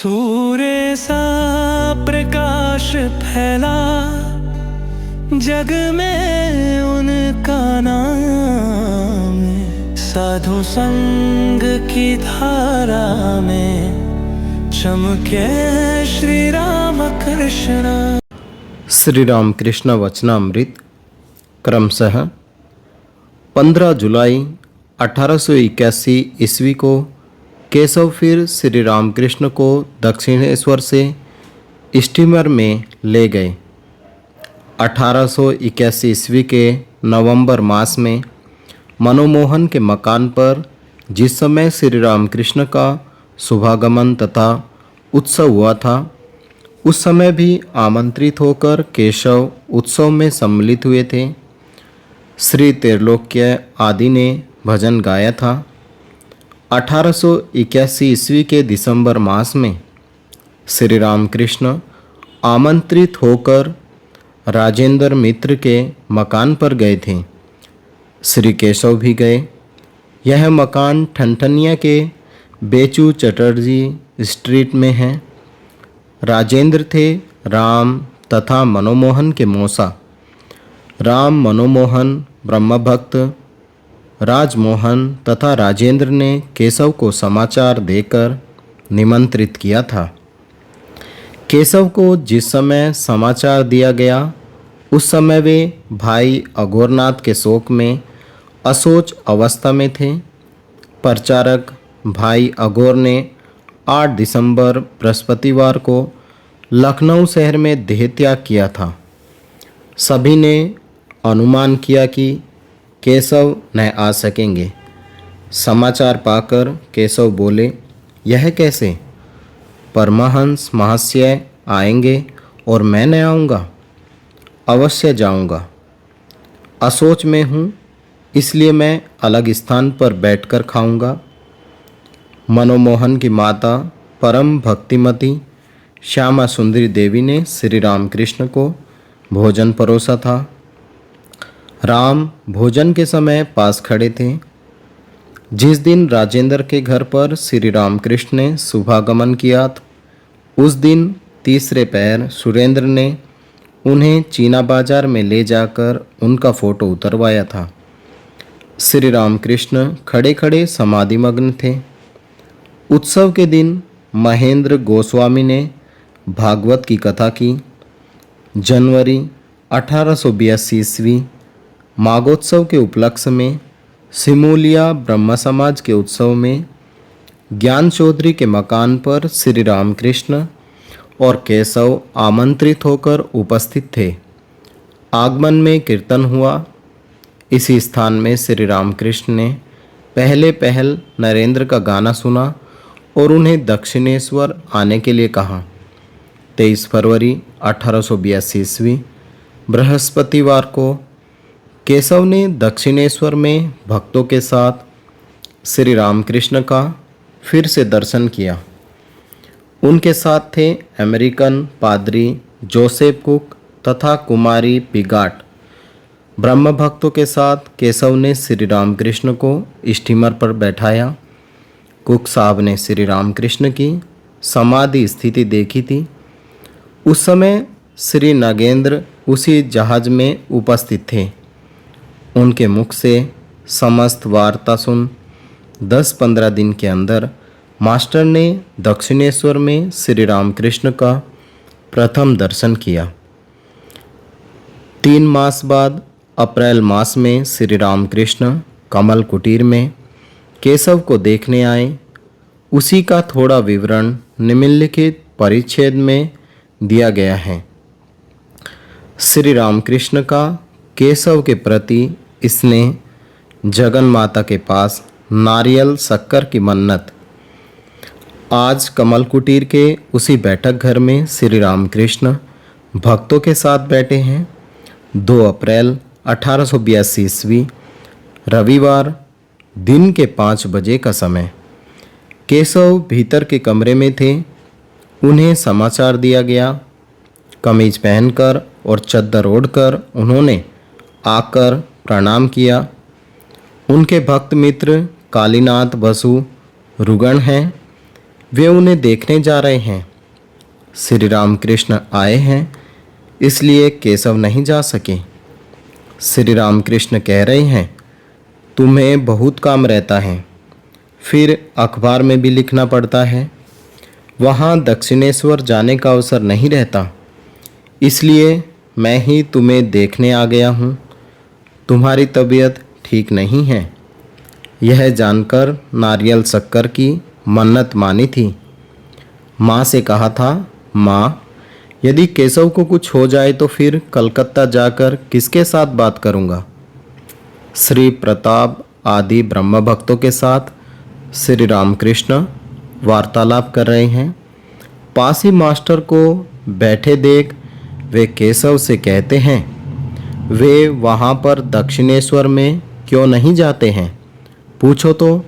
सूर्य सा प्रकाश फैला जग में उनका नाम, साधु संग की धारा में चमके श्री राम कृष्ण। श्री राम कृष्ण वचनामृत क्रमशः 15 जुलाई 1881 ईस्वी को केशव फिर श्री रामकृष्ण को दक्षिणेश्वर से स्टीमर में ले गए। 1881 ईस्वी के नवंबर मास में मनोमोहन के मकान पर जिस समय श्री रामकृष्ण का शुभागमन तथा उत्सव हुआ था, उस समय भी आमंत्रित होकर केशव उत्सव में सम्मिलित हुए थे। श्री त्रैलोक्य आदि ने भजन गाया था। 1881 ईस्वी के दिसंबर मास में श्री रामकृष्ण आमंत्रित होकर राजेंद्र मित्र के मकान पर गए थे। श्री केशव भी गए। यह मकान ठनठनिया के बेचू चटर्जी स्ट्रीट में है। राजेंद्र थे राम तथा मनोमोहन के मौसा। राम मनोमोहन ब्रह्मभक्त राजमोहन तथा राजेंद्र ने केशव को समाचार देकर निमंत्रित किया था। केशव को जिस समय समाचार दिया गया, उस समय वे भाई अघोरनाथ के शोक में असोच अवस्था में थे। प्रचारक भाई अघोर ने 8 दिसंबर बृहस्पतिवार को लखनऊ शहर में देहत्याग किया था। सभी ने अनुमान किया कि केशव न आ सकेंगे। समाचार पाकर केशव बोले, यह कैसे? परमहंस महाशय आएंगे और मैं न आऊँगा? अवश्य जाऊँगा। असोच में हूँ, इसलिए मैं अलग स्थान पर बैठकर खाऊँगा। मनोमोहन की माता परम भक्तिमती श्यामा सुंदरी देवी ने श्री रामकृष्ण को भोजन परोसा था। राम भोजन के समय पास खड़े थे। जिस दिन राजेंद्र के घर पर श्री रामकृष्ण ने शुभागमन किया, उस दिन तीसरे पहर सुरेंद्र ने उन्हें चीना बाजार में ले जाकर उनका फोटो उतरवाया था। श्री रामकृष्ण खड़े खड़े समाधिमग्न थे। उत्सव के दिन महेंद्र गोस्वामी ने भागवत की कथा की। जनवरी 1882 ईस्वी माघोत्सव के उपलक्ष्य में सिमोलिया ब्रह्म समाज के उत्सव में ज्ञान चौधरी के मकान पर श्री रामकृष्ण और केशव आमंत्रित होकर उपस्थित थे। आगमन में कीर्तन हुआ। इसी स्थान में श्री रामकृष्ण ने पहले पहल नरेंद्र का गाना सुना और उन्हें दक्षिणेश्वर आने के लिए कहा। 23 फरवरी 1882 ईस्वी बृहस्पतिवार को केशव ने दक्षिणेश्वर में भक्तों के साथ श्री रामकृष्ण का फिर से दर्शन किया। उनके साथ थे अमेरिकन पादरी जोसेफ कुक तथा कुमारी पिगाट। ब्रह्म भक्तों के साथ केशव ने श्री रामकृष्ण को स्टीमर पर बैठाया। कुक साहब ने श्री रामकृष्ण की समाधि स्थिति देखी थी। उस समय श्री नागेंद्र उसी जहाज में उपस्थित थे। उनके मुख से समस्त वार्ता सुन 10-15 दिन के अंदर मास्टर ने दक्षिणेश्वर में श्री रामकृष्ण का प्रथम दर्शन किया। 3 मास बाद अप्रैल मास में श्री रामकृष्ण कमल कुटीर में केशव को देखने आए। उसी का थोड़ा विवरण निम्नलिखित परिच्छेद में दिया गया है। श्री रामकृष्ण का केशव के प्रति स्नेह, जगन माता के पास नारियल शक्कर की मन्नत। आज कमल कुटीर के उसी बैठक घर में श्री रामकृष्ण भक्तों के साथ बैठे हैं। 2 अप्रैल 1882 ईस्वी रविवार दिन के 5 बजे का समय। केशव भीतर के कमरे में थे। उन्हें समाचार दिया गया। कमीज पहनकर और चद्दर ओढ़कर उन्होंने आकर प्रणाम किया। उनके भक्त मित्र कालीनाथ बसु रुगण हैं। वे उन्हें देखने जा रहे हैं। श्री रामकृष्ण आए हैं, इसलिए केशव नहीं जा सके। श्री रामकृष्ण कह रहे हैं, तुम्हें बहुत काम रहता है, फिर अखबार में भी लिखना पड़ता है। वहाँ दक्षिणेश्वर जाने का अवसर नहीं रहता, इसलिए मैं ही तुम्हें देखने आ गया हूँ। तुम्हारी तबीयत ठीक नहीं है। यह जानकर नारियल शक्कर की मन्नत मानी थी। माँ से कहा था, माँ यदि केशव को कुछ हो जाए तो फिर कलकत्ता जाकर किसके साथ बात करूँगा। श्री प्रताप आदि ब्रह्म भक्तों के साथ श्री रामकृष्ण वार्तालाप कर रहे हैं। पास ही मास्टर को बैठे देख वे केशव से कहते हैं, वे वहाँ पर दक्षिणेश्वर में क्यों नहीं जाते हैं, पूछो तो।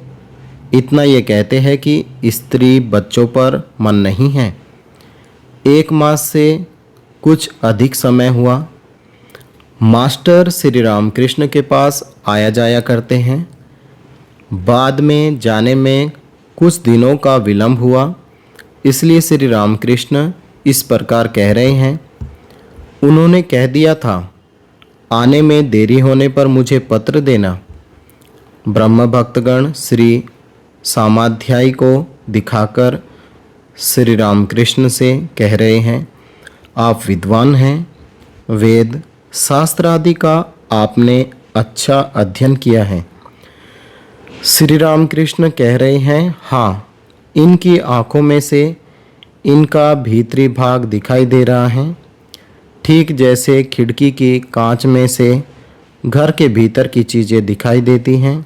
इतना ये कहते हैं कि स्त्री बच्चों पर मन नहीं है। 1 मास से कुछ अधिक समय हुआ। मास्टर श्री रामकृष्ण के पास आया जाया करते हैं। बाद में जाने में कुछ दिनों का विलंब हुआ, इसलिए श्री रामकृष्ण इस प्रकार कह रहे हैं, उन्होंने कह दिया था, आने में देरी होने पर मुझे पत्र देना। ब्रह्म भक्तगण श्री सामाध्यायी को दिखाकर श्री रामकृष्ण से कह रहे हैं, आप विद्वान हैं, वेद शास्त्र आदि का आपने अच्छा अध्ययन किया है। श्री रामकृष्ण कह रहे हैं, हाँ, इनकी आँखों में से इनका भीतरी भाग दिखाई दे रहा है, ठीक जैसे खिड़की की कांच में से घर के भीतर की चीज़ें दिखाई देती हैं।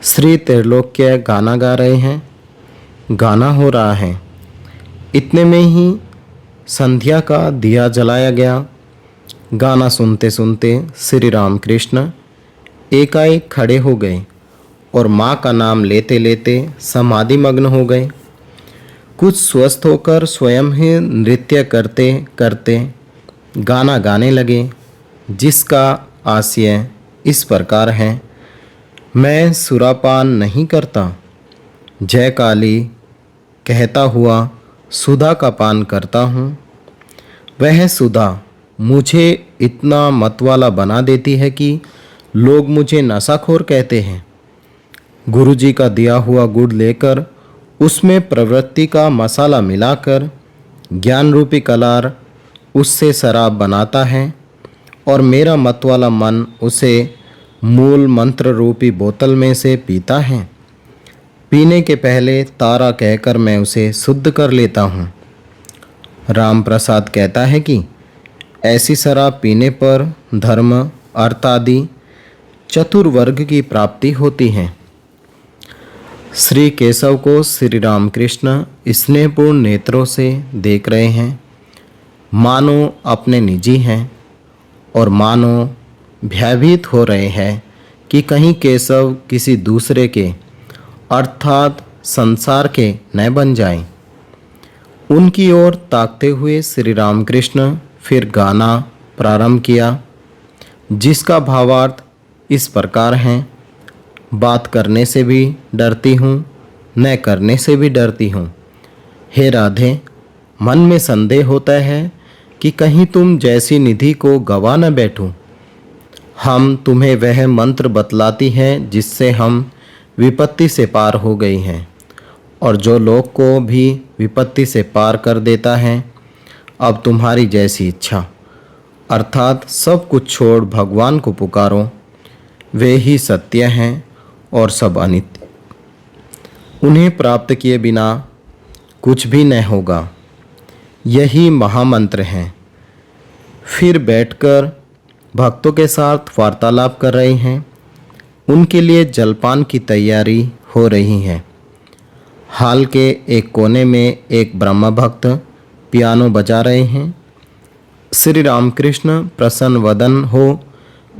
श्री त्रैलोक्य गाना गा रहे हैं, गाना हो रहा है। इतने में ही संध्या का दिया जलाया गया। गाना सुनते सुनते श्री रामकृष्ण एकाएक खड़े हो गए और माँ का नाम लेते लेते समाधि मग्न हो गए। कुछ स्वस्थ होकर स्वयं ही नृत्य करते करते गाना गाने लगे, जिसका आशय इस प्रकार है, मैं सुरापान नहीं करता, जय काली कहता हुआ सुधा का पान करता हूँ। वह सुधा मुझे इतना मतवाला बना देती है कि लोग मुझे नशाखोर कहते हैं। गुरुजी का दिया हुआ गुड़ लेकर उसमें प्रवृत्ति का मसाला मिलाकर ज्ञान रूपी कलार उससे शराब बनाता है और मेरा मतवाला मन उसे मूल मंत्र रूपी बोतल में से पीता है। पीने के पहले तारा कहकर मैं उसे शुद्ध कर लेता हूँ। राम प्रसाद कहता है कि ऐसी शराब पीने पर धर्म अर्थ आदि चतुर्वर्ग की प्राप्ति होती है। श्री केशव को श्री रामकृष्ण स्नेहपूर्ण नेत्रों से देख रहे हैं, मानो अपने निजी हैं, और मानो भयभीत हो रहे हैं कि कहीं केशव किसी दूसरे के अर्थात संसार के न बन जाएं। उनकी ओर ताकते हुए श्री रामकृष्ण फिर गाना प्रारंभ किया, जिसका भावार्थ इस प्रकार है, बात करने से भी डरती हूँ, न करने से भी डरती हूँ। हे राधे, मन में संदेह होता है कि कहीं तुम जैसी निधि को गवा न बैठूं। हम तुम्हें वह मंत्र बतलाती हैं जिससे हम विपत्ति से पार हो गई हैं, और जो लोग को भी विपत्ति से पार कर देता है। अब तुम्हारी जैसी इच्छा, अर्थात सब कुछ छोड़ भगवान को पुकारो, वे ही सत्य हैं और सब अनित्य। उन्हें प्राप्त किए बिना कुछ भी न होगा, यही महामंत्र हैं। फिर बैठकर भक्तों के साथ वार्तालाप कर रहे हैं। उनके लिए जलपान की तैयारी हो रही है। हाल के एक कोने में एक ब्रह्म भक्त पियानो बजा रहे हैं। श्री रामकृष्ण प्रसन्न वदन हो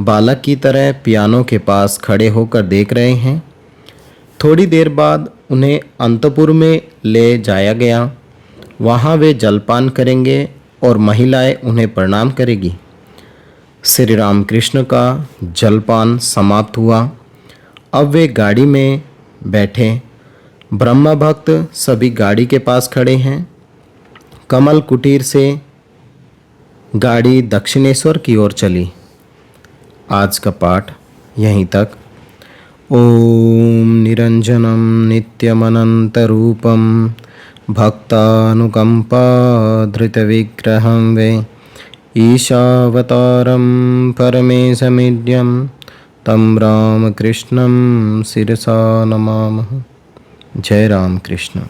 बालक की तरह पियानो के पास खड़े होकर देख रहे हैं। थोड़ी देर बाद उन्हें अंतपुर में ले जाया गया। वहाँ वे जलपान करेंगे और महिलाएं उन्हें प्रणाम करेगी। श्री रामकृष्ण का जलपान समाप्त हुआ। अब वे गाड़ी में बैठे। ब्रह्म भक्त सभी गाड़ी के पास खड़े हैं। कमल कुटीर से गाड़ी दक्षिणेश्वर की ओर चली। आज का पाठ यहीं तक। ओम निरंजनम नित्यमनंतरूपम भक्तानुकंपाधृतविग्रहं वे ईशावतारं परमेशमीड्यं तं रामकृष्णं शिरसा नमामः। जय राम कृष्ण।